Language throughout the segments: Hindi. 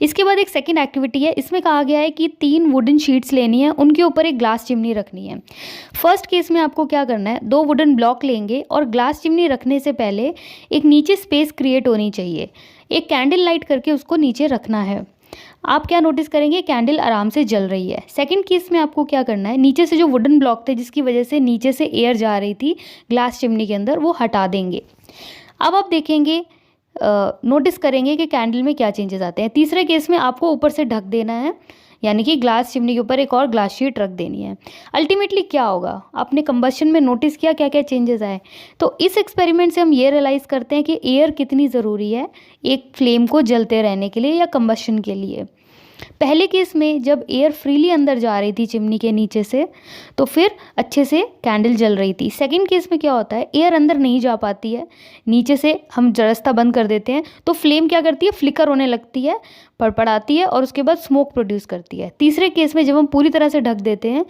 इसके बाद एक सेकंड एक्टिविटी है, इसमें कहा गया है कि 3 वुडन शीट्स लेनी है, उनके ऊपर एक ग्लास चिमनी रखनी है। फर्स्ट केस में आपको क्या करना है, 2 वुडन ब्लॉक लेंगे और ग्लास चिमनी रखने से पहले एक नीचे स्पेस क्रिएट होनी चाहिए, एक कैंडल लाइट करके उसको नीचे रखना है। आप क्या नोटिस करेंगे, कैंडल आराम से जल रही है। सेकंड केस में आपको क्या करना है, नीचे से जो वुडन ब्लॉक थे जिसकी वजह से नीचे से एयर जा रही थी ग्लास चिमनी के अंदर, वो हटा देंगे। अब आप देखेंगे, नोटिस करेंगे कि कैंडल में क्या चेंजेस आते हैं। तीसरे केस में आपको ऊपर से ढक देना है, यानी कि ग्लास चिमनी के ऊपर एक और ग्लास शीट रख देनी है। अल्टीमेटली क्या होगा, आपने कंबशन में नोटिस किया क्या क्या चेंजेस आए। तो इस एक्सपेरिमेंट से हम ये रियलाइज़ करते हैं कि एयर कितनी ज़रूरी है एक फ्लेम को जलते रहने के लिए या कंबशन के लिए। पहले केस में जब एयर फ्रीली अंदर जा रही थी चिमनी के नीचे से, तो फिर अच्छे से कैंडल जल रही थी। सेकंड केस में क्या होता है, एयर अंदर नहीं जा पाती है, नीचे से हम रास्ता बंद कर देते हैं, तो फ्लेम क्या करती है, फ्लिकर होने लगती है, पड़पड़ाती है और उसके बाद स्मोक प्रोड्यूस करती है। तीसरे केस में जब हम पूरी तरह से ढक देते हैं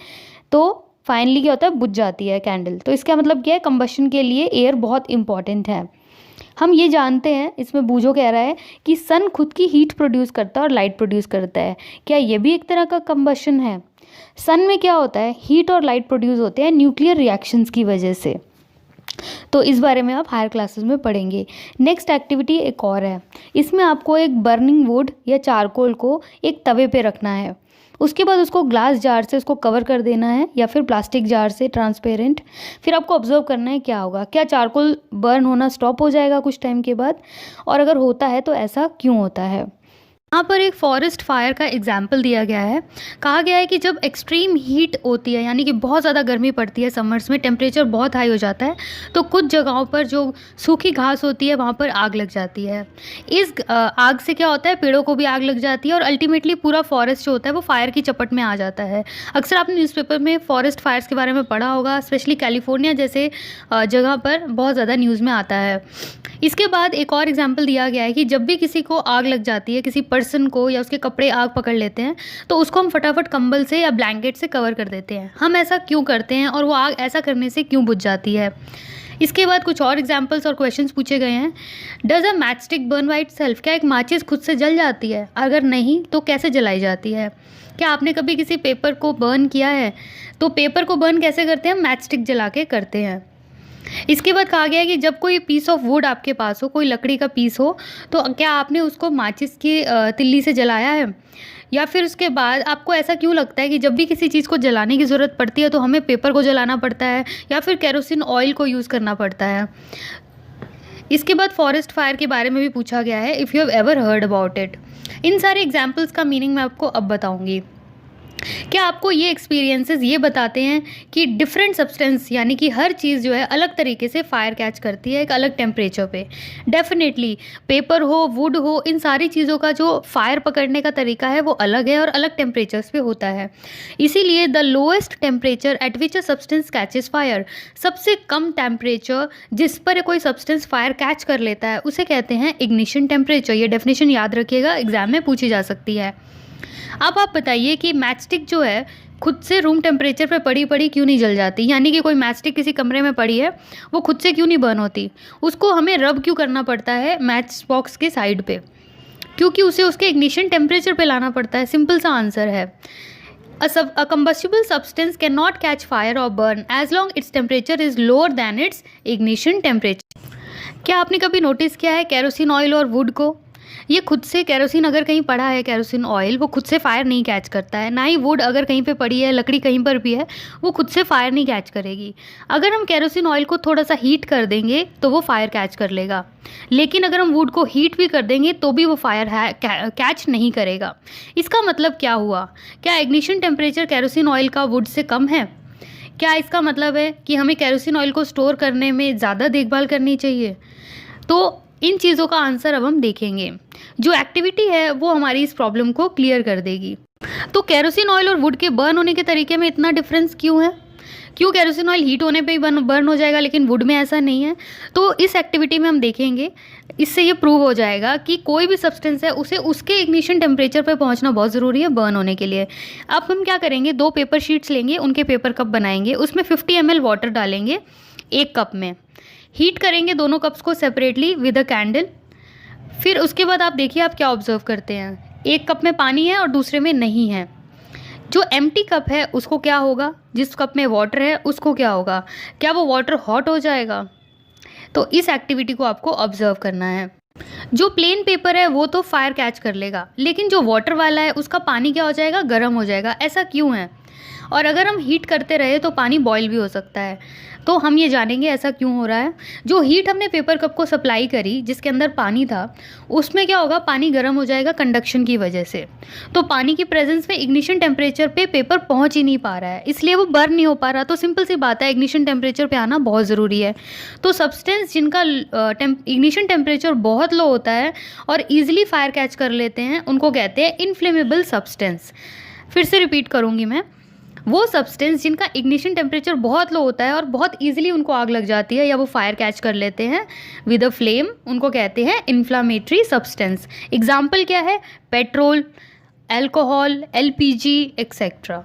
तो फाइनली क्या होता है, बुझ जाती है कैंडल। तो इसका मतलब क्या है, कंबशन के लिए एयर बहुत इंपॉर्टेंट है। हम ये जानते हैं, इसमें बूझो कह रहा है कि सन खुद की हीट प्रोड्यूस करता है और लाइट प्रोड्यूस करता है। क्या ये भी एक तरह का कंबशन है? सन में क्या होता है, हीट और लाइट प्रोड्यूस होते हैं न्यूक्लियर रिएक्शंस की वजह से। तो इस बारे में आप हायर क्लासेस में पढ़ेंगे। नेक्स्ट एक्टिविटी एक और है, इसमें आपको एक बर्निंग वुड या चारकोल को एक तवे पे रखना है। उसके बाद उसको ग्लास जार से उसको कवर कर देना है या फिर प्लास्टिक जार से ट्रांसपेरेंट। फिर आपको ऑब्जर्व करना है क्या होगा, क्या चारकोल बर्न होना स्टॉप हो जाएगा कुछ टाइम के बाद, और अगर होता है तो ऐसा क्यों होता है। यहाँ पर एक फॉरेस्ट फायर का एग्जाम्पल दिया गया है। कहा गया है कि जब एक्सट्रीम हीट होती है, यानी कि बहुत ज़्यादा गर्मी पड़ती है समर्स में, टेम्परेचर बहुत हाई हो जाता है, तो कुछ जगहों पर जो सूखी घास होती है वहाँ पर आग लग जाती है। इस आग से क्या होता है, पेड़ों को भी आग लग जाती है और अल्टीमेटली पूरा फॉरेस्ट जो होता है वो फायर की चपेट में आ जाता है। अक्सर आपने न्यूज़पेपर में फॉरेस्ट फायर्स के बारे में पढ़ा होगा, स्पेशली कैलिफोर्निया जैसे जगह पर बहुत ज़्यादा न्यूज़ में आता है। इसके बाद एक और एग्जाम्पल दिया गया है कि जब भी किसी को आग लग जाती है, किसी पर्सन को, या उसके कपड़े आग पकड़ लेते हैं, तो उसको हम फटाफट कंबल से या ब्लैंकेट से कवर कर देते हैं। हम ऐसा क्यों करते हैं और वो आग ऐसा करने से क्यों बुझ जाती है। इसके बाद कुछ और एग्जाम्पल्स और क्वेश्चंस पूछे गए हैं। Does a match stick burn by itself, क्या एक माचिस खुद से जल जाती है? अगर नहीं तो कैसे जलाई जाती है? क्या आपने कभी किसी पेपर को बर्न किया है? तो पेपर को बर्न कैसे करते हैं, मैच स्टिक जला के करते हैं। इसके बाद कहा गया है कि जब कोई पीस ऑफ वुड आपके पास हो, कोई लकड़ी का पीस हो, तो क्या आपने उसको माचिस की तिल्ली से जलाया है? या फिर उसके बाद आपको ऐसा क्यों लगता है कि जब भी किसी चीज़ को जलाने की ज़रूरत पड़ती है तो हमें पेपर को जलाना पड़ता है या फिर केरोसिन ऑयल को यूज़ करना पड़ता है। इसके बाद फॉरेस्ट फायर के बारे में भी पूछा गया है, if you have ever heard about it. इन सारे एग्जाम्पल्स का मीनिंग मैं आपको अब बताऊँगी। क्या आपको ये एक्सपीरियंसेस ये बताते हैं कि डिफरेंट सब्सटेंस, यानी कि हर चीज़ जो है अलग तरीके से फायर कैच करती है एक अलग टेम्परेचर पे। डेफिनेटली पेपर हो, वुड हो, इन सारी चीज़ों का जो फायर पकड़ने का तरीका है वो अलग है और अलग टेम्परेचर्स पे होता है। इसीलिए the lowest temperature at which a substance catches fire, सबसे कम टेम्परेचर जिस पर कोई सब्सटेंस फायर कैच कर लेता है उसे कहते हैं इग्निशन टेम्परेचर। ये डेफिनेशन याद रखिएगा, एग्जाम में पूछी जा सकती है। अब आप बताइए कि मैचस्टिक जो है खुद से रूम टेम्परेचर पे पड़ी पड़ी क्यों नहीं जल जाती, यानी कि कोई मैचस्टिक किसी कमरे में पड़ी है, वो खुद से क्यों नहीं बर्न होती, उसको हमें रब क्यों करना पड़ता है मैच बॉक्स के साइड पे, क्योंकि उसे उसके इग्निशन टेम्परेचर पे लाना पड़ता है। सिंपल सा आंसर है, a combustible substance cannot catch fire or burn as long its temperature is lower than its ignition temperature। क्या आपने कभी नोटिस किया है केरोसिन ऑयल और वुड को, ये खुद से, केरोसिन अगर कहीं पड़ा है, केरोसिन ऑयल, वो खुद से फायर नहीं कैच करता है, ना ही वुड अगर कहीं पे पड़ी है, लकड़ी कहीं पर भी है, वो खुद से फायर नहीं कैच करेगी। अगर हम केरोसिन ऑयल को थोड़ा सा हीट कर देंगे तो वो फायर कैच कर लेगा, लेकिन अगर हम वुड को हीट भी कर देंगे तो भी वो फायर कैच नहीं करेगा। इसका मतलब क्या हुआ, क्या इग्निशन टेम्परेचर केरोसिन ऑयल का वुड से कम है? क्या इसका मतलब है कि हमें केरोसिन ऑयल को स्टोर करने में ज़्यादा देखभाल करनी चाहिए? तो इन चीज़ों का आंसर अब हम देखेंगे। जो एक्टिविटी है वो हमारी इस प्रॉब्लम को क्लियर कर देगी। तो केरोसिन ऑयल और वुड के बर्न होने के तरीके में इतना डिफरेंस क्यों है? क्यों केरोसिन ऑयल हीट होने पे ही बर्न हो जाएगा लेकिन वुड में ऐसा नहीं है? तो इस एक्टिविटी में हम देखेंगे, इससे ये प्रूव हो जाएगा कि कोई भी सब्सटेंस है उसे उसके इग्निशन टेम्परेचर पे पहुंचना बहुत ज़रूरी है बर्न होने के लिए। अब हम क्या करेंगे, 2 पेपर शीट्स लेंगे, उनके पेपर कप बनाएंगे, उसमें 50 ml वाटर डालेंगे एक कप में, हीट करेंगे दोनों कप्स को सेपरेटली विद अ कैंडल। फिर उसके बाद आप देखिए आप क्या ऑब्जर्व करते हैं, एक कप में पानी है और दूसरे में नहीं है। जो एम्प्टी कप है उसको क्या होगा, जिस कप में वाटर है उसको क्या होगा, क्या वो वाटर हॉट हो जाएगा? तो इस एक्टिविटी को आपको ऑब्जर्व करना है। जो प्लेन पेपर है वो तो फायर कैच कर लेगा, लेकिन जो वाटर वाला है उसका पानी क्या हो जाएगा, गर्म हो जाएगा। ऐसा क्यों है? और अगर हम हीट करते रहे तो पानी बॉयल भी हो सकता है। तो हम ये जानेंगे ऐसा क्यों हो रहा है। जो हीट हमने पेपर कप को सप्लाई करी जिसके अंदर पानी था, उसमें क्या होगा, पानी गर्म हो जाएगा कंडक्शन की वजह से। तो पानी की प्रेजेंस में इग्निशन टेम्परेचर पे पेपर पहुंच ही नहीं पा रहा है, इसलिए वो बर्न नहीं हो पा रहा। तो सिंपल सी बात है, इग्निशन टेम्परेचर पे आना बहुत ज़रूरी है। तो सब्सटेंस जिनका इग्निशन टेम्परेचर बहुत लो होता है और ईजिली फायर कैच कर लेते हैं, उनको कहते हैं इनफ्लेमेबल सब्सटेंस। फिर से रिपीट करूँगी मैं, वो सब्सटेंस जिनका इग्निशन टेम्परेचर बहुत लो होता है और बहुत इजीली उनको आग लग जाती है या वो फायर कैच कर लेते हैं विद अ फ्लेम, उनको कहते हैं इन्फ्लामेटरी सब्सटेंस। एग्जाम्पल क्या है, पेट्रोल, अल्कोहल, एलपीजी एक्सेट्रा।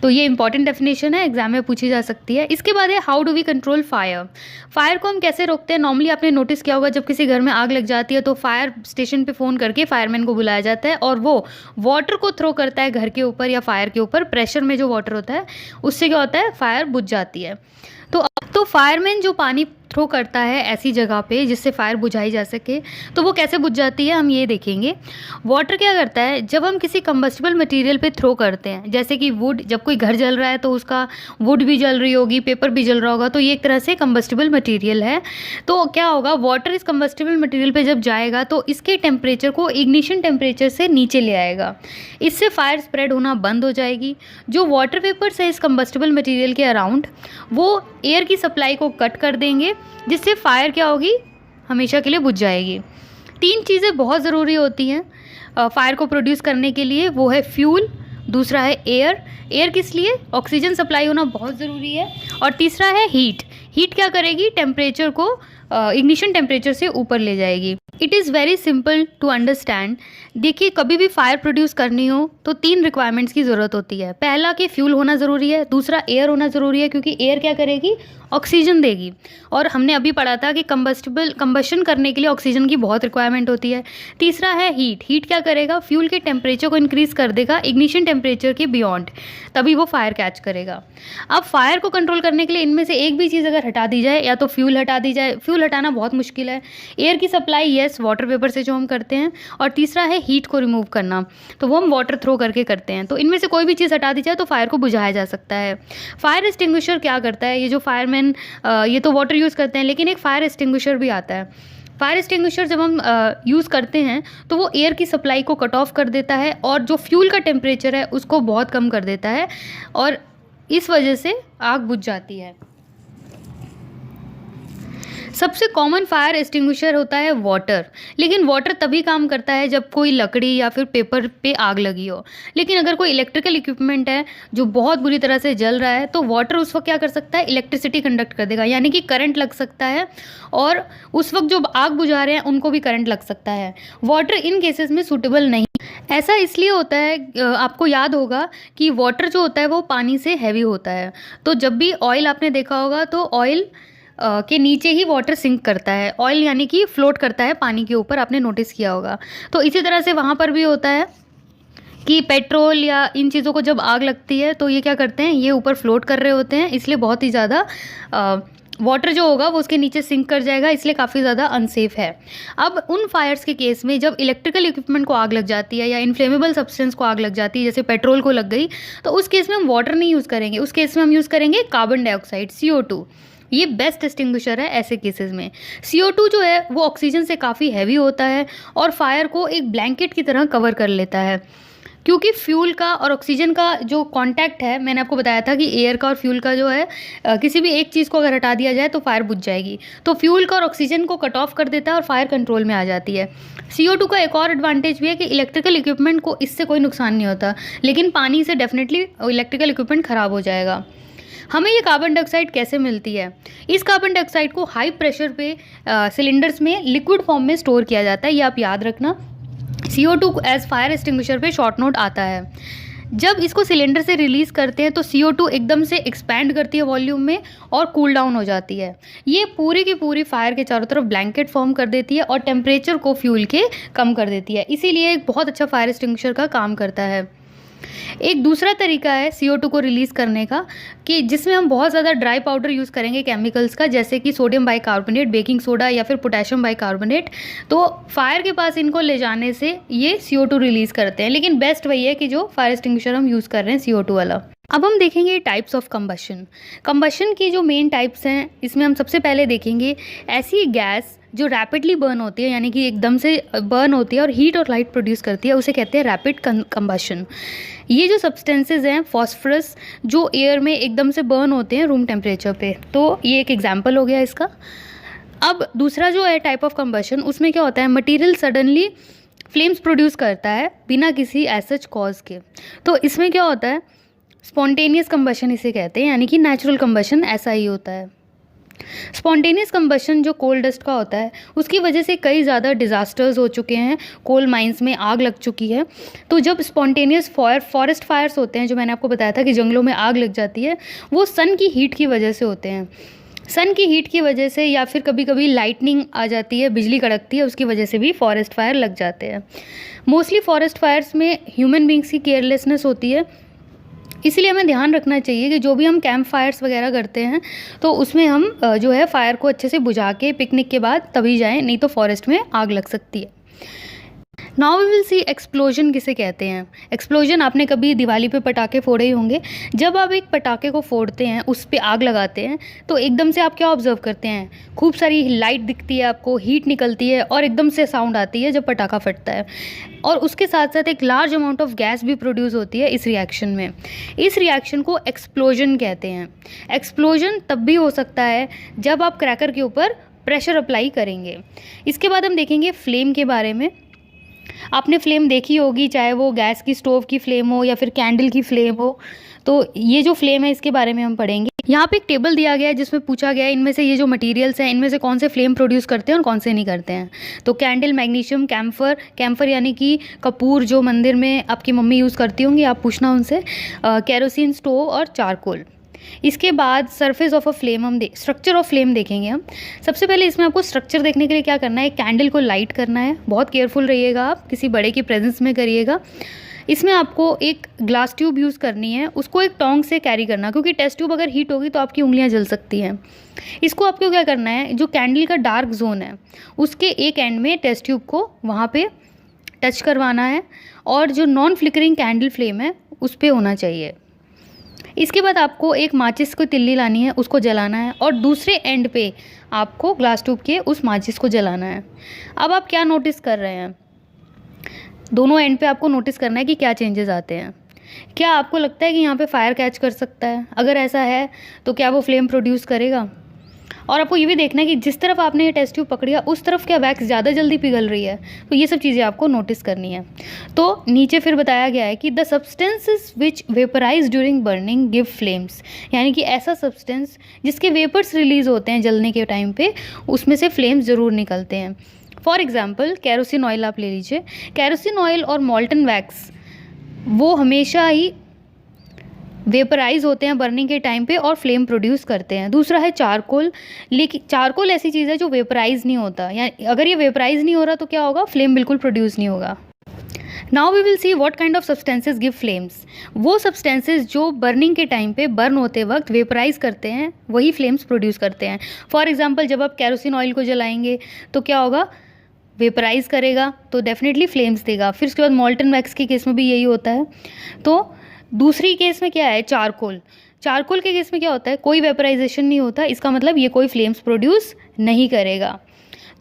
तो ये इंपॉर्टेंट डेफिनेशन है, एग्जाम में पूछी जा सकती है। इसके बाद है how do we control fire. Fire को हम कैसे रोकते हैं? नॉर्मली आपने नोटिस किया होगा, जब किसी घर में आग लग जाती है तो फायर स्टेशन पे फ़ोन करके फायरमैन को बुलाया जाता है और वो वाटर को थ्रो करता है घर के ऊपर या फायर के ऊपर। प्रेशर में जो वाटर होता है उससे क्या होता है, फायर बुझ जाती है। तो फायरमैन जो पानी थ्रो करता है ऐसी जगह पे जिससे फायर बुझाई जा सके, तो वो कैसे बुझ जाती है हम ये देखेंगे। वाटर क्या करता है, जब हम किसी कंबस्टिबल मटेरियल पे थ्रो करते हैं, जैसे कि वुड, जब कोई घर जल रहा है तो उसका वुड भी जल रही होगी, पेपर भी जल रहा होगा, तो ये एक तरह से कंबस्टिबल मटेरियल है। तो क्या होगा, वाटर इस कंबस्टिबल मटेरियल पे जब जाएगा तो इसके टेम्परेचर को इग्निशन टेम्परेचर से नीचे ले आएगा। इससे फायर स्प्रेड होना बंद हो जाएगी। जो वाटर वेपर्स है इस कंबस्टिबल मटेरियल के अराउंड, वो एयर की सप्लाई को कट कर देंगे, जिससे फायर क्या होगी, हमेशा के लिए बुझ जाएगी। 3 चीज़ें बहुत ज़रूरी होती हैं फायर को प्रोड्यूस करने के लिए, वो है फ्यूल, दूसरा है एयर। एयर किस लिए, ऑक्सीजन सप्लाई होना बहुत ज़रूरी है। और तीसरा है हीट। हीट क्या करेगी, टेम्परेचर को इग्निशन टेम्परेचर से ऊपर ले जाएगी। It is very simple to understand. देखिए, कभी भी फायर प्रोड्यूस करनी हो तो 3 रिक्वायरमेंट्स की ज़रूरत होती है। पहला कि फ्यूल होना ज़रूरी है, दूसरा एयर होना ज़रूरी है क्योंकि एयर क्या करेगी, ऑक्सीजन देगी। और हमने अभी पढ़ा था कि कंबशन करने के लिए ऑक्सीजन की बहुत रिक्वायरमेंट होती है। तीसरा है हीट। हीट क्या करेगा, फ्यूल के टेम्परेचर को इंक्रीज़ कर देगा इग्निशन टेम्परेचर के बियॉन्ड, तभी वो फायर कैच करेगा। अब फायर को कंट्रोल करने के लिए इनमें से एक भी चीज़ अगर हटा दी जाए, या तो फ्यूल हटा दी जाए, फ्यूल हटाना बहुत मुश्किल है। एयर की सप्लाई यस, वाटर वेपर से जो हम करते हैं, और तीसरा है हीट को रिमूव करना, तो वो हम वाटर थ्रो करके करते हैं। तो इनमें से कोई भी चीज़ हटा दी जाए तो फायर को बुझाया जा सकता है। फायर एक्सटिंग्विशर क्या करता है, ये जो फायरमैन ये तो वाटर यूज़ करते हैं, लेकिन एक फायर एक्सटिंग्विशर भी आता है। फायर एक्सटिंग्विशर जब हम यूज़ करते हैं तो वो एयर की सप्लाई को कट ऑफ कर देता है और जो फ्यूल का टेम्परेचर है उसको बहुत कम कर देता है, और इस वजह से आग बुझ जाती है। सबसे कॉमन फायर एक्सटिंग्विशर होता है वाटर, लेकिन वाटर तभी काम करता है जब कोई लकड़ी या फिर पेपर पे आग लगी हो। लेकिन अगर कोई इलेक्ट्रिकल इक्विपमेंट है जो बहुत बुरी तरह से जल रहा है, तो वाटर उस वक्त क्या कर सकता है, इलेक्ट्रिसिटी कंडक्ट कर देगा, यानी कि करंट लग सकता है, और उस वक्त जो आग बुझा रहे हैं उनको भी करंट लग सकता है। वाटर इन केसेस में सूटेबल नहीं। ऐसा इसलिए होता है, आपको याद होगा कि वाटर जो होता है वो पानी से हैवी होता है। तो जब भी ऑयल आपने देखा होगा तो ऑयल के नीचे ही वाटर सिंक करता है। ऑयल यानी कि फ्लोट करता है पानी के ऊपर, आपने नोटिस किया होगा। तो इसी तरह से वहाँ पर भी होता है कि पेट्रोल या इन चीज़ों को जब आग लगती है तो ये क्या करते हैं, ये ऊपर फ्लोट कर रहे होते हैं, इसलिए बहुत ही ज़्यादा वाटर जो होगा वो उसके नीचे सिंक कर जाएगा, इसलिए काफ़ी ज़्यादा अनसेफ है। अब उन फायर्स के केस में जब इलेक्ट्रिकल इक्विपमेंट को आग लग जाती है या इनफ्लेमेबल सब्सटेंस को आग लग जाती है, जैसे पेट्रोल को लग गई, तो उस केस में हम वाटर नहीं यूज़ करेंगे, उस केस में हम यूज़ करेंगे कार्बन डाइऑक्साइड, CO2। ये बेस्ट एक्सटिंग्विशर है ऐसे केसेस में। CO2 जो है वो ऑक्सीजन से काफ़ी हैवी होता है और फायर को एक ब्लैंकेट की तरह कवर कर लेता है, क्योंकि फ्यूल का और ऑक्सीजन का जो कांटेक्ट है, मैंने आपको बताया था कि एयर का और फ्यूल का जो है, किसी भी एक चीज़ को अगर हटा दिया जाए तो फायर बुझ जाएगी। तो फ्यूल का और ऑक्सीजन को कट ऑफ कर देता है और फायर कंट्रोल में आ जाती है। CO2 का एक और एडवांटेज भी है कि इलेक्ट्रिकल इक्विपमेंट को इससे कोई नुकसान नहीं होता, लेकिन पानी से डेफिनेटली इलेक्ट्रिकल इक्विपमेंट ख़राब हो जाएगा। हमें ये कार्बन डाइऑक्साइड कैसे मिलती है? इस कार्बन डाइऑक्साइड को हाई प्रेशर पे सिलेंडर्स में लिक्विड फॉर्म में स्टोर किया जाता है, ये आप याद रखना। CO2 एज फायर एक्सटिंग्विशर पे शॉर्ट नोट आता है। जब इसको सिलेंडर से रिलीज़ करते हैं तो CO2 एकदम से एक्सपैंड करती है वॉल्यूम में और कूल डाउन हो जाती है। ये पूरी की पूरी फायर के चारों तरफ ब्लैंकेट फॉर्म कर देती है और टेम्परेचर को फ्यूल के कम कर देती है, इसीलिए एक बहुत अच्छा फायर एक्सटिंग्विशर का काम करता है। एक दूसरा तरीका है CO2 को रिलीज़ करने का कि जिसमें हम बहुत ज़्यादा ड्राई पाउडर यूज़ करेंगे केमिकल्स का, जैसे कि सोडियम बाइकार्बोनेट, बेकिंग सोडा या फिर पोटेशियम बाइकार्बोनेट। तो फायर के पास इनको ले जाने से ये CO2 रिलीज़ करते हैं, लेकिन बेस्ट वही है कि जो फायर एक्सटिंग्विशर हम यूज़ कर रहे हैं CO2 वाला। अब हम देखेंगे टाइप्स ऑफ कंबशन की जो मेन टाइप्स हैं, इसमें हम सबसे पहले देखेंगे ऐसी गैस जो रैपिडली बर्न होती है, यानी कि एकदम से बर्न होती है और हीट और लाइट प्रोड्यूस करती है, उसे कहते हैं रैपिड कंबशन। ये जो सब्सटेंसेज हैं फॉस्फरस, जो एयर में एकदम से बर्न होते हैं रूम टेम्परेचर पे, तो ये एक एग्जांपल हो गया इसका। अब दूसरा जो है टाइप ऑफ कंबशन, उसमें क्या होता है, मटेरियल सडनली फ्लेम्स प्रोड्यूस करता है बिना किसी एज कॉज के। तो इसमें क्या होता है, स्पॉन्टेनियस कंबशन इसे कहते हैं, यानी कि नेचुरल कंबशन ऐसा ही होता है। स्पॉन्टेनियस कंबशन जो कोल डस्ट का होता है, उसकी वजह से कई ज़्यादा डिज़ास्टर्स हो चुके हैं, कोल माइंस में आग लग चुकी है। तो जब स्पॉन्टेनियस फॉरेस्ट फायर्स होते हैं, जो मैंने आपको बताया था कि जंगलों में आग लग जाती है, वो सन की हीट की वजह से होते हैं। सन की हीट की वजह से या फिर कभी कभी लाइटनिंग आ जाती है, बिजली कड़कती है, उसकी वजह से भी फॉरेस्ट फायर लग जाते हैं। मोस्टली फॉरेस्ट फायर्स में ह्यूमन बींग्स की केयरलेसनेस होती है, इसलिए हमें ध्यान रखना चाहिए कि जो भी हम कैंप फायर्स वगैरह करते हैं तो उसमें हम जो है फायर को अच्छे से बुझा के पिकनिक के बाद तभी जाएं, नहीं तो फॉरेस्ट में आग लग सकती है। Now we will see explosion किसे कहते हैं। एक्सप्लोजन, आपने कभी दिवाली पे पटाखे फोड़े ही होंगे। जब आप एक पटाखे को फोड़ते हैं, उस पे आग लगाते हैं, तो एकदम से आप क्या ऑब्जर्व करते हैं, खूब सारी लाइट दिखती है आपको, हीट निकलती है और एकदम से साउंड आती है जब पटाखा फटता है, और उसके साथ साथ एक लार्ज अमाउंट ऑफ गैस भी प्रोड्यूस होती है इस रिएक्शन में। इस रिएक्शन को एक्सप्लोजन कहते हैं। एक्सप्लोजन तब भी हो सकता है जब आप क्रैकर के ऊपर प्रेशर अप्लाई करेंगे। इसके बाद हम देखेंगे फ्लेम के बारे में। आपने फ्लेम देखी होगी, चाहे वो गैस की स्टोव की फ्लेम हो या फिर कैंडल की फ्लेम हो। तो ये जो फ्लेम है, इसके बारे में हम पढ़ेंगे। यहाँ पे एक टेबल दिया गया है जिसमें पूछा गया है इनमें से ये जो मटेरियल्स हैं, इनमें से कौन से फ्लेम प्रोड्यूस करते हैं और कौन से नहीं करते हैं। तो कैंडल, मैग्नीशियम, कैम्फर यानी कि कपूर जो मंदिर में आपकी मम्मी यूज़ करती होंगी, आप पूछना उनसे, केरोसिन स्टोव और चारकोल। इसके बाद सरफेस ऑफ अ फ्लेम हम स्ट्रक्चर ऑफ फ्लेम देखेंगे हम। सबसे पहले इसमें आपको स्ट्रक्चर देखने के लिए क्या करना है, कैंडल को लाइट करना है। बहुत केयरफुल रहिएगा, आप किसी बड़े की प्रेजेंस में करिएगा। इसमें आपको एक ग्लास ट्यूब यूज़ करनी है, उसको एक टोंग से कैरी करना, क्योंकि टेस्ट ट्यूब अगर हीट होगी तो आपकी उंगलियां जल सकती हैं। इसको आपको क्या करना है, जो कैंडल का डार्क जोन है उसके एक एंड में टेस्ट ट्यूब को वहाँ पे टच करवाना है, और जो नॉन फ्लिकरिंग कैंडल फ्लेम है उस पर होना चाहिए। इसके बाद आपको एक माचिस को तिल्ली लानी है, उसको जलाना है, और दूसरे एंड पे आपको ग्लास ट्यूब के उस माचिस को जलाना है। अब आप क्या नोटिस कर रहे हैं, दोनों एंड पे आपको नोटिस करना है कि क्या चेंजेस आते हैं। क्या आपको लगता है कि यहाँ पे फायर कैच कर सकता है? अगर ऐसा है तो क्या वो फ्लेम प्रोड्यूस करेगा? और आपको ये भी देखना है कि जिस तरफ आपने ये टेस्ट ट्यूब पकड़िया उस तरफ क्या वैक्स ज़्यादा जल्दी पिघल रही है। तो ये सब चीज़ें आपको नोटिस करनी है। तो नीचे फिर बताया गया है कि the substances which vaporise during burning give flames, यानी कि ऐसा सब्सटेंस जिसके वेपर्स रिलीज होते हैं जलने के टाइम पे, उसमें से फ्लेम्स ज़रूर निकलते हैं। फॉर एग्जाम्पल कैरोसिन ऑयल आप ले लीजिए। कैरोसिन ऑयल और मॉल्टन वैक्स वो हमेशा ही वेपराइज होते हैं बर्निंग के टाइम पे और फ्लेम प्रोड्यूस करते हैं। दूसरा है चारकोल। लेकिन चारकोल ऐसी चीज़ है जो वेपराइज नहीं होता, यानी अगर ये वेपराइज नहीं हो रहा तो क्या होगा, फ्लेम बिल्कुल प्रोड्यूस नहीं होगा। Now we will see what kind of substances give flames. वो सब्सटेंसेज जो बर्निंग के टाइम पे बर्न होते वक्त वेपराइज करते हैं वही फ्लेम्स प्रोड्यूस करते हैं। फॉर एग्जाम्पल जब आप कैरोसिन ऑयल को जलाएंगे तो क्या होगा, वेपराइज करेगा तो डेफिनेटली फ्लेम्स देगा। फिर उसके बाद मॉल्टन वैक्स के केस में भी यही होता है। तो दूसरी केस में क्या है, चारकोल। चारकोल के केस में क्या होता है, कोई वेपराइजेशन नहीं होता, इसका मतलब ये कोई फ्लेम्स प्रोड्यूस नहीं करेगा।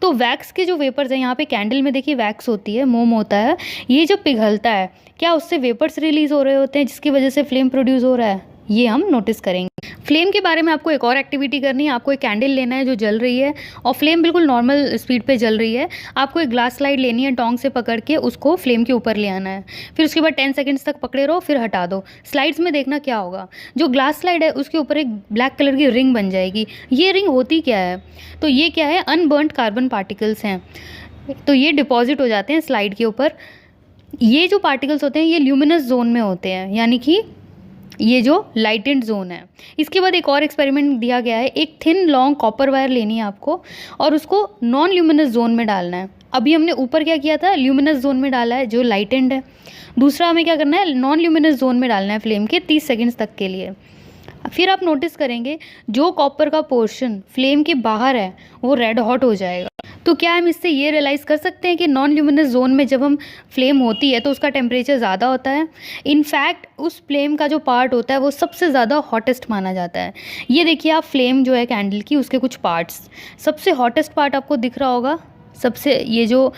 तो वैक्स के जो वेपर्स हैं, यहाँ पे कैंडल में देखिए वैक्स होती है, मोम होता है, ये जब पिघलता है क्या उससे वेपर्स रिलीज हो रहे होते हैं जिसकी वजह से फ्लेम प्रोड्यूस हो रहा है, ये हम नोटिस करेंगे। फ्लेम के बारे में आपको एक और एक्टिविटी करनी है। आपको एक कैंडल लेना है जो जल रही है और फ्लेम बिल्कुल नॉर्मल स्पीड पे जल रही है। आपको एक ग्लास स्लाइड लेनी है, टोंग से पकड़ के उसको फ्लेम के ऊपर ले आना है। फिर उसके बाद 10 सेकंड्स तक पकड़े रहो, फिर हटा दो। स्लाइड्स में देखना क्या होगा, जो ग्लास स्लाइड है उसके ऊपर एक ब्लैक कलर की रिंग बन जाएगी। ये रिंग होती क्या है, तो ये क्या है, अनबर्न्ड कार्बन पार्टिकल्स हैं। तो ये डिपॉजिट हो जाते हैं स्लाइड के ऊपर। ये जो पार्टिकल्स होते हैं ये ल्यूमिनस जोन में होते हैं, यानी कि ये जो लाइटेंड जोन है। इसके बाद एक और एक्सपेरिमेंट दिया गया है, एक थिन लॉन्ग कॉपर वायर लेनी है आपको और उसको नॉन ल्यूमिनस जोन में डालना है। अभी हमने ऊपर क्या किया था, ल्यूमिनस जोन में डाला है जो लाइटेंड है। दूसरा हमें क्या करना है, नॉन ल्यूमिनस जोन में डालना है फ्लेम के 30 सेकेंड्स तक के लिए। फिर आप नोटिस करेंगे जो कॉपर का पोर्शन फ्लेम के बाहर है वो रेड हॉट हो जाएगा। तो क्या हम इससे ये रियलाइज़ कर सकते हैं कि नॉन ल्यूमिनस जोन में जब हम फ्लेम होती है तो उसका टेम्परेचर ज़्यादा होता है। इनफैक्ट उस फ्लेम का जो पार्ट होता है वो सबसे ज़्यादा हॉटेस्ट माना जाता है। ये देखिए आप फ्लेम जो है कैंडल की, उसके कुछ पार्ट्स, सबसे हॉटेस्ट पार्ट आपको दिख रहा होगा, सबसे ये जो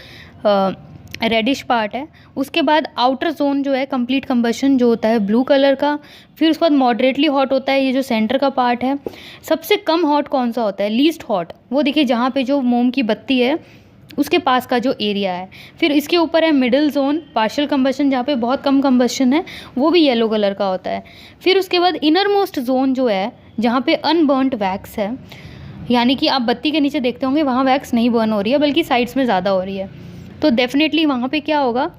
रेडिश पार्ट है। उसके बाद आउटर जोन जो है कंप्लीट कंबशन जो होता है ब्लू कलर का। फिर उसके बाद मॉडरेटली हॉट होता है ये जो सेंटर का पार्ट है। सबसे कम हॉट कौन सा होता है, लीस्ट हॉट, वो देखिए जहाँ पे जो मोम की बत्ती है उसके पास का जो एरिया है। फिर इसके ऊपर है मिडिल जोन पार्शियल कंबशन, जहाँ पे बहुत कम कंबशन है, वो भी येलो कलर का होता है। फिर उसके बाद इनर मोस्ट जोन जो है जहाँ पे अनबर्नड वैक्स है, यानी कि आप बत्ती के नीचे देखते होंगे वहाँ वैक्स नहीं बर्न हो रही है बल्कि साइड्स में ज़्यादा हो रही है, तो डेफिनेटली वहाँ पे क्या होगा,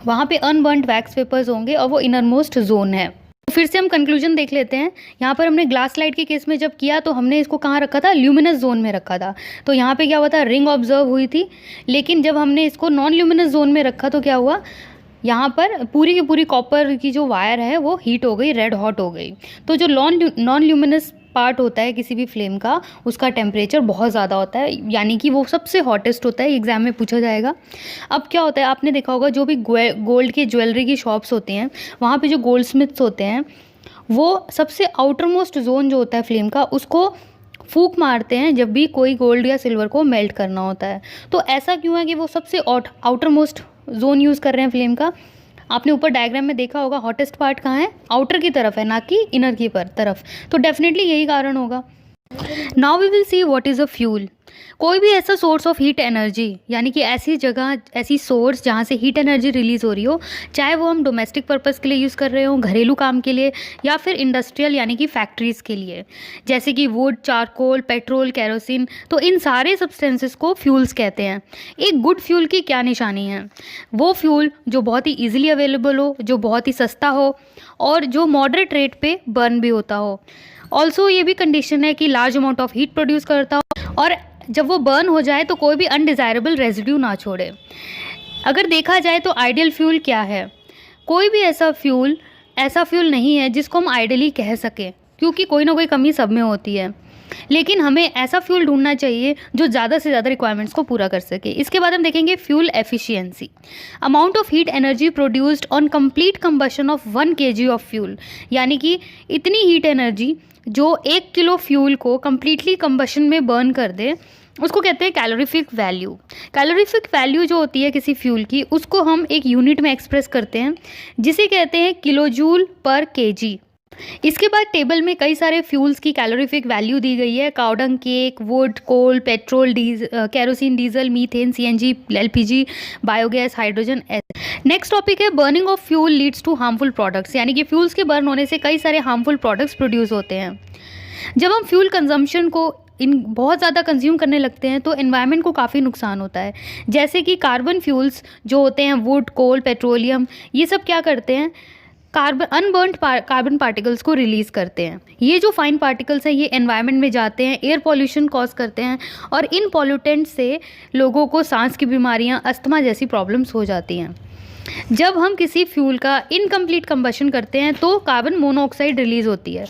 वहाँ पे अनबर्नड वैक्स वेपर्स होंगे और वो इनर मोस्ट जोन है। तो फिर से हम कंक्लूजन देख लेते हैं। यहाँ पर हमने ग्लास लाइट के केस में जब किया तो हमने इसको कहाँ रखा था, ल्यूमिनस जोन में रखा था। तो यहाँ पे क्या हुआ था, रिंग ऑब्जर्व हुई थी। लेकिन जब हमने इसको नॉन ल्यूमिनस जोन में रखा तो क्या हुआ, यहाँ पर पूरी की पूरी कॉपर की जो वायर है वो हीट हो गई, रेड हॉट हो गई। तो जो नॉन ल्यूमिनस पार्ट होता है किसी भी फ्लेम का, उसका टेम्परेचर बहुत ज़्यादा होता है, यानी कि वो सबसे हॉटेस्ट होता है। एग्जाम में पूछा जाएगा। अब क्या होता है, आपने देखा होगा जो भी गोल्ड की ज्वेलरी की शॉप्स होती हैं वहाँ पे जो गोल्ड स्मिथ्स होते हैं वो सबसे आउटर मोस्ट जोन जो होता है फ्लेम का उसको फूंक मारते हैं जब भी कोई गोल्ड या सिल्वर को मेल्ट करना होता है। तो ऐसा क्यों है कि वो सबसे आउटर मोस्ट जोन यूज़ कर रहे हैं फ्लेम का। आपने ऊपर डायग्राम में देखा होगा हॉटेस्ट पार्ट कहाँ है, आउटर की तरफ है, ना कि इनर की तरफ। तो डेफिनेटली यही कारण होगा। Now we will see what is a fuel. कोई भी ऐसा सोर्स ऑफ हीट एनर्जी, यानी कि ऐसी जगह, ऐसी सोर्स जहाँ से हीट एनर्जी रिलीज हो रही हो, चाहे वो हम डोमेस्टिक पर्पस के लिए यूज़ कर रहे हो, घरेलू काम के लिए, या फिर इंडस्ट्रियल यानी कि फैक्ट्रीज़ के लिए, जैसे कि वुड, चारकोल, पेट्रोल, केरोसिन। तो इन सारे सब्सटेंसेस को फ्यूल्स कहते हैं। एक गुड फ्यूल की क्या निशानी है, वो फ्यूल जो बहुत ही ईजिली अवेलेबल हो, जो बहुत ही सस्ता हो और जो मॉडरेट रेट पे बर्न भी होता हो। ऑल्सो ये भी कंडीशन है कि large amount of heat produce करता हो और जब वो बर्न हो जाए तो कोई भी अनडिज़ायरेबल रेजिड्यू ना छोड़े। अगर देखा जाए तो आइडियल फ्यूल क्या है, कोई भी ऐसा फ्यूल नहीं है जिसको हम आइडियली कह सकें, क्योंकि कोई ना कोई कमी सब में होती है। लेकिन हमें ऐसा फ्यूल ढूंढना चाहिए जो ज़्यादा से ज़्यादा रिक्वायरमेंट्स को पूरा कर सके। इसके बाद हम देखेंगे fuel efficiency, amount of heat energy produced on complete combustion of 1 kg of fuel, यानी कि इतनी हीट एनर्जी जो 1 किलो फ्यूल को कंप्लीटली कंबशन में बर्न कर दे, उसको कहते हैं कैलोरीफिक वैल्यू। कैलोरीफिक वैल्यू जो होती है किसी फ्यूल की, उसको हम एक यूनिट में एक्सप्रेस करते हैं जिसे कहते हैं किलोजूल पर केजी। इसके बाद टेबल में कई सारे फ्यूल्स की कैलोरीफिक वैल्यू दी गई है, cow dung cake, wood, coal, petrol, kerosene, diesel, methane, CNG, LPG, biogas, hydrogen. Next topic है burning of fuel leads to harmful products, यानी कि फ्यूल्स के बर्न होने से कई सारे हार्मफुल प्रोडक्ट्स प्रोड्यूस होते हैं। जब हम फ्यूल कंजम्पशन को बहुत ज़्यादा कंज्यूम करने लगते हैं तो एनवायरनमेंट को काफ़ी नुकसान होता है। जैसे कि कार्बन फ्यूल्स जो होते हैं, वुड, कोल, पेट्रोलियम, ये सब क्या करते हैं, अनबर्न्ड कार्बन पार्टिकल्स को रिलीज़ करते हैं। ये जो फाइन पार्टिकल्स हैं ये एनवायरनमेंट में जाते हैं, एयर पॉल्यूशन कॉज करते हैं और इन पॉल्यूटेंट से लोगों को सांस की बीमारियां, अस्थमा जैसी प्रॉब्लम्स हो जाती हैं। जब हम किसी फ्यूल का इनकम्प्लीट कंबशन करते हैं तो कार्बन मोनोऑक्साइड रिलीज़ होती है।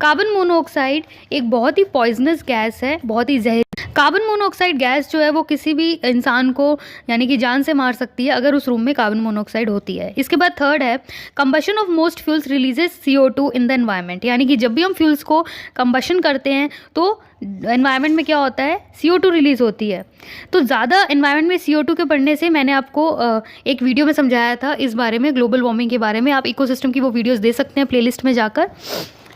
कार्बन मोनोऑक्साइड एक बहुत ही पॉइजनस गैस है, बहुत ही जहरीली। कार्बन मोनोऑक्साइड गैस जो है वो किसी भी इंसान को यानी कि जान से मार सकती है अगर उस रूम में कार्बन मोनोऑक्साइड होती है। इसके बाद थर्ड है combustion of most fuels releases CO2 in the environment, यानी कि जब भी हम फ्यूल्स को कंबशन करते हैं तो एनवायरनमेंट में क्या होता है, CO2 रिलीज़ होती है। तो ज़्यादा एनवायरनमेंट में CO2 के बढ़ने से मैंने आपको एक वीडियो में समझाया था इस बारे में, ग्लोबल वार्मिंग के बारे में। आप इकोसिस्टम की वो वीडियोज़ दे सकते हैं प्लेलिस्ट में जाकर।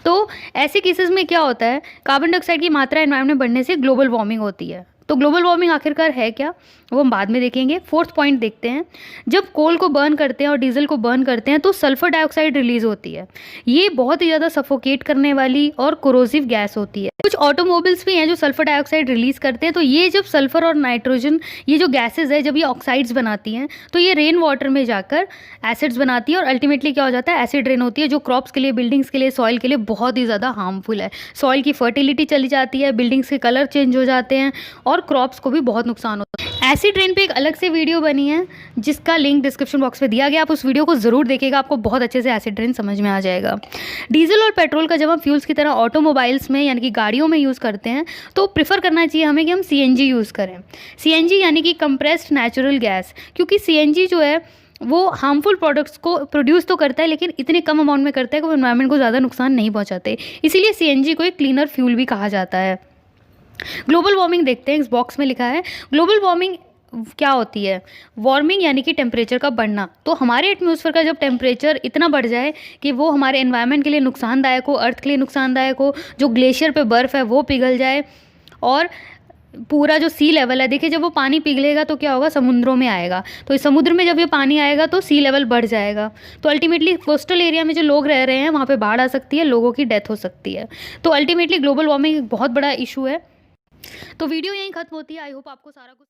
तो ऐसे केसेस में क्या होता है, कार्बन डाइऑक्साइड की मात्रा एनवायरनमेंट में बढ़ने से ग्लोबल वार्मिंग होती है। तो ग्लोबल वार्मिंग आखिरकार है क्या, वो हम बाद में देखेंगे। फोर्थ पॉइंट देखते हैं, जब कोल को बर्न करते हैं और डीजल को बर्न करते हैं तो सल्फर डाइऑक्साइड रिलीज होती है। ये बहुत ही ज़्यादा सफोकेट करने वाली और कोरोसिव गैस होती है। कुछ ऑटोमोबाइल्स भी हैं जो सल्फर डाइऑक्साइड रिलीज करते हैं। तो ये जब सल्फर और नाइट्रोजन, ये जो गैसेज है, जब ये ऑक्साइड्स बनाती हैं तो ये रेन वाटर में जाकर एसिड्स बनाती है और अल्टीमेटली क्या हो जाता है, एसिड रेन होती है, जो क्रॉप्स के लिए, बिल्डिंग्स के लिए, सॉइल के लिए बहुत ही ज़्यादा हार्मफुल है। सॉइल की फर्टिलिटी चली जाती है, बिल्डिंग्स के कलर चेंज हो जाते हैं और क्रॉप्स को भी बहुत नुकसान होता है। एसिड रेन पे एक अलग से वीडियो बनी है जिसका लिंक डिस्क्रिप्शन बॉक्स में दिया गया, आप उस वीडियो को ज़रूर देखिएगा, आपको बहुत अच्छे से एसिड रेन समझ में आ जाएगा। डीजल और पेट्रोल का जब हम फ्यूल्स की तरह ऑटोमोबाइल्स में यानी कि गाड़ियों में यूज़ करते हैं तो प्रिफर करना चाहिए हमें कि हम CNG यूज़ करें। CNG यानी कि कंप्रेस्ड नेचुरल गैस, क्योंकि CNG जो है वो हार्मफुल प्रोडक्ट्स को प्रोड्यूस तो करता है लेकिन इतने कम अमाउंट में करता है कि वो एनवायरनमेंट को ज़्यादा नुकसान नहीं पहुंचाते, इसीलिए CNG को एक क्लीनर फ्यूल भी कहा जाता है। ग्लोबल वार्मिंग देखते हैं, इस बॉक्स में लिखा है ग्लोबल वार्मिंग क्या होती है। वार्मिंग यानी कि टेम्परेचर का बढ़ना। तो हमारे एटमॉस्फेयर का जब टेम्परेचर इतना बढ़ जाए कि वो हमारे एनवायरनमेंट के लिए नुकसानदायक हो, अर्थ के लिए नुकसानदायक हो, जो ग्लेशियर पे बर्फ़ है वो पिघल जाए और पूरा जो सी लेवल है, देखिए जब वो पानी पिघलेगा तो क्या होगा, समुद्रों में आएगा। तो इस समुद्र में जब ये पानी आएगा तो सी लेवल बढ़ जाएगा, तो अल्टीमेटली कोस्टल एरिया में जो लोग रह रहे हैं वहाँ पे बाढ़ आ सकती है, लोगों की डेथ हो सकती है। तो अल्टीमेटली ग्लोबल वार्मिंग एक बहुत बड़ा इशू है। तो वीडियो यहीं खत्म होती है। आई होप आपको सारा कुछ